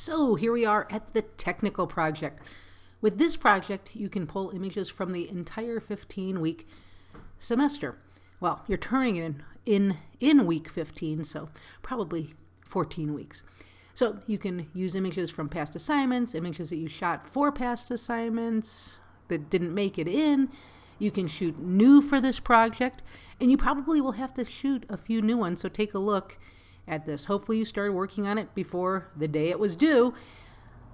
So here we are at the technical project. With this project, you can pull images from the entire 15-week semester. Well, you're turning it in week 15, so probably 14 weeks. So you can use images from past assignments, images that you shot for past assignments that didn't make it in. You can shoot new for this project, and you probably will have to shoot a few new ones, so take a look at this. Hopefully you started working on it before the day it was due,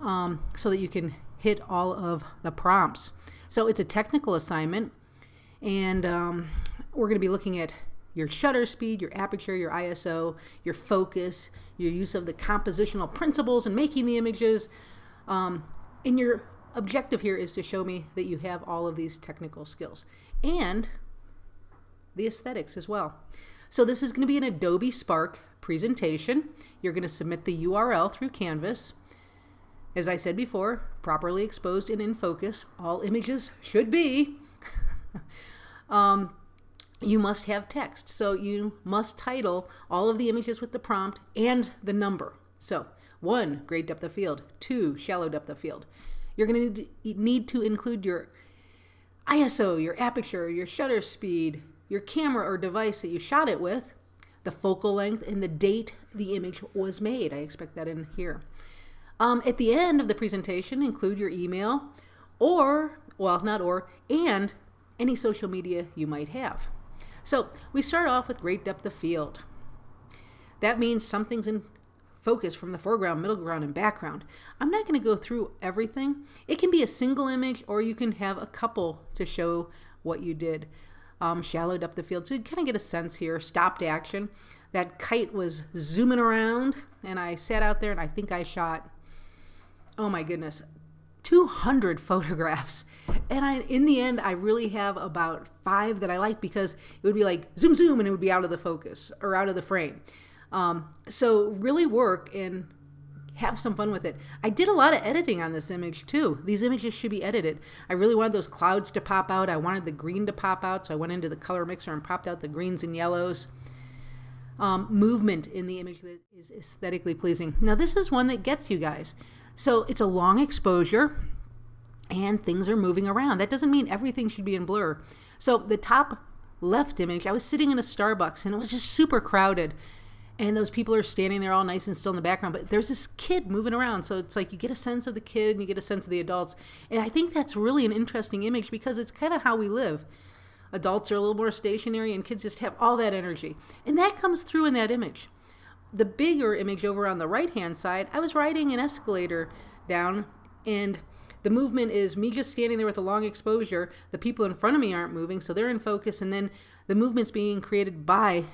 so that you can hit all of the prompts. So it's a technical assignment, and we're going to be looking at your shutter speed, your aperture, your ISO, your focus, your use of the compositional principles in making the images. And your objective here is to show me that you have all of these technical skills and the aesthetics as well. So this is going to be an Adobe Spark presentation. You're going to submit the URL through Canvas. As I said before, properly exposed and in focus. All images should be. You must have text. So you must title all of the images with the prompt and the number. So 1, great depth of field. 2, shallow depth of field. You're going to need to include your ISO, your aperture, your shutter speed, your camera or device that you shot it with, the focal length, and the date the image was made. I expect that in here. At the end of the presentation, include your email and any social media you might have. So we start off with great depth of field. That means something's in focus from the foreground, middle ground, and background. I'm not going to go through everything. It can be a single image, or you can have a couple to show what you did. Shallow depth of field. So you kind of get a sense here. Stopped action. That kite was zooming around, and I sat out there, and I think I shot, oh my goodness, 200 photographs. And in the end, I really have about 5 that I like, because it would be like zoom, zoom, and it would be out of the focus or out of the frame. So really work and have some fun with it. I did a lot of editing on this image too. These images should be edited. I really wanted those clouds to pop out. I wanted the green to pop out, so I went into the color mixer and popped out the greens and yellows. Movement in the image that is aesthetically pleasing. Now this is one that gets you guys. So it's a long exposure and things are moving around. That doesn't mean everything should be in blur. So the top left image, I was sitting in a Starbucks and it was just super crowded. And those people are standing there all nice and still in the background, but there's this kid moving around. So it's like you get a sense of the kid and you get a sense of the adults. And I think that's really an interesting image, because it's kind of how we live. Adults are a little more stationary and kids just have all that energy. And that comes through in that image. The bigger image over on the right-hand side, I was riding an escalator down, and the movement is me just standing there with a long exposure. The people in front of me aren't moving, so they're in focus, and then the movement's being created by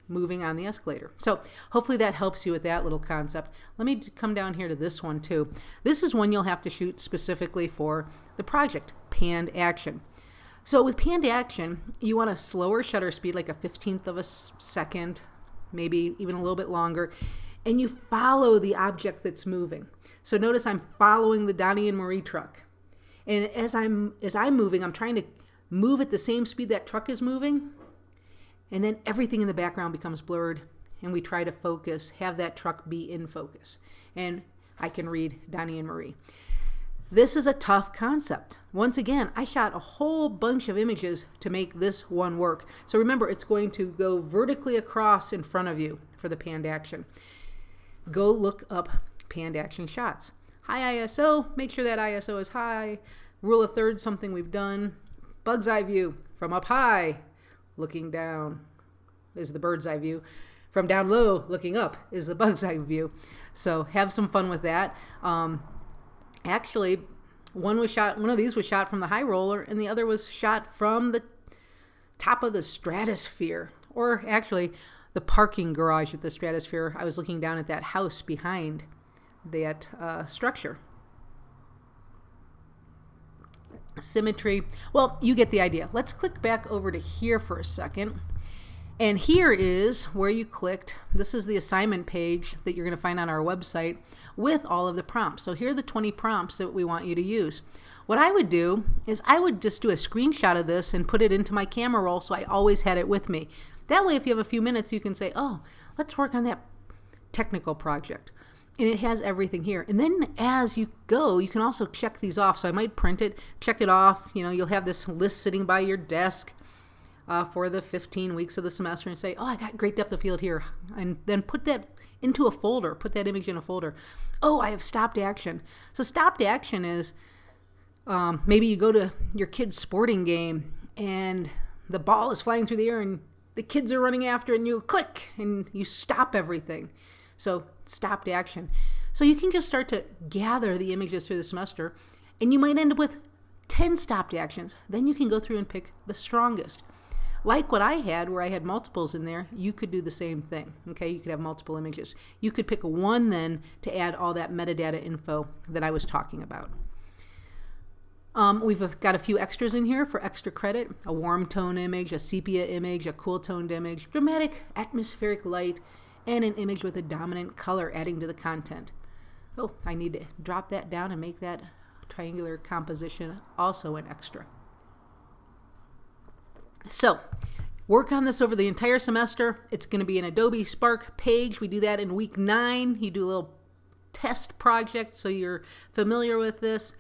moving on the escalator. So hopefully that helps you with that little concept. Let me come down here to this one too. This is one you'll have to shoot specifically for the project, panned action. So with panned action, you want a slower shutter speed, like a 1/15 of a second, maybe even a little bit longer, and you follow the object that's moving. So notice I'm following the Donnie and Marie truck. And as I'm moving, I'm trying to move at the same speed that truck is moving. And then everything in the background becomes blurred, and we try to focus, have that truck be in focus. And I can read Donnie and Marie. This is a tough concept. Once again, I shot a whole bunch of images to make this one work. So remember, it's going to go vertically across in front of you for the panned action. Go look up panned action shots. High ISO, make sure that ISO is high. Rule of thirds, something we've done. Bug's eye view, from up high, looking down is the bird's eye view. From down low, looking up is the bug's eye view. So have some fun with that. Actually, one of these was shot from the high roller, and the other was shot from the top of the stratosphere, or actually the parking garage at the stratosphere. I was looking down at that house behind that structure. Symmetry. Well, you get the idea. Let's click back over to here for a second. And here is where you clicked. This is the assignment page that you're going to find on our website with all of the prompts. So here are the 20 prompts that we want you to use. What I would do is I would just do a screenshot of this and put it into my camera roll, so I always had it with me. That way, if you have a few minutes, you can say, oh, let's work on that technical project. And it has everything here. And then as you go, you can also check these off. So I might print it, check it off. You'll have this list sitting by your desk for the 15 weeks of the semester and say, oh, I got great depth of field here. And then put that into a folder, put that image in a folder. Oh, I have stopped action. So stopped action is maybe you go to your kid's sporting game and the ball is flying through the air and the kids are running after it and you click and you stop everything. So stopped action. So you can just start to gather the images through the semester and you might end up with 10 stopped actions. Then you can go through and pick the strongest. Like what I had, where I had multiples in there, you could do the same thing. Okay, you could have multiple images. You could pick one then to add all that metadata info that I was talking about. We've got a few extras in here for extra credit. A warm tone image, a sepia image, a cool toned image, dramatic atmospheric light, and an image with a dominant color adding to the content. Oh, I need to drop that down and make that triangular composition also an extra. So, work on this over the entire semester. It's going to be an Adobe Spark page. We do that in week 9. You do a little test project so you're familiar with this.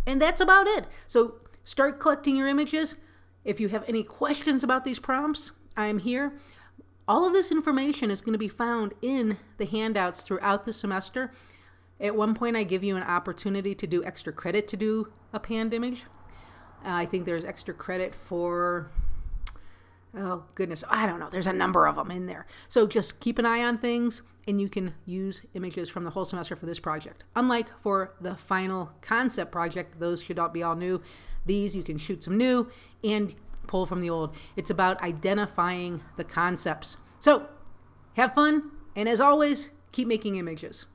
And that's about it. So start collecting your images. If you have any questions about these prompts, I'm here. All of this information is going to be found in the handouts throughout the semester. At one point, I give you an opportunity to do extra credit to do a panned image. I think there's extra credit for... oh, goodness, I don't know. There's a number of them in there. So just keep an eye on things, and you can use images from the whole semester for this project. Unlike for the final concept project, those should all be all new. These, you can shoot some new and pull from the old. It's about identifying the concepts. So have fun, and as always, keep making images.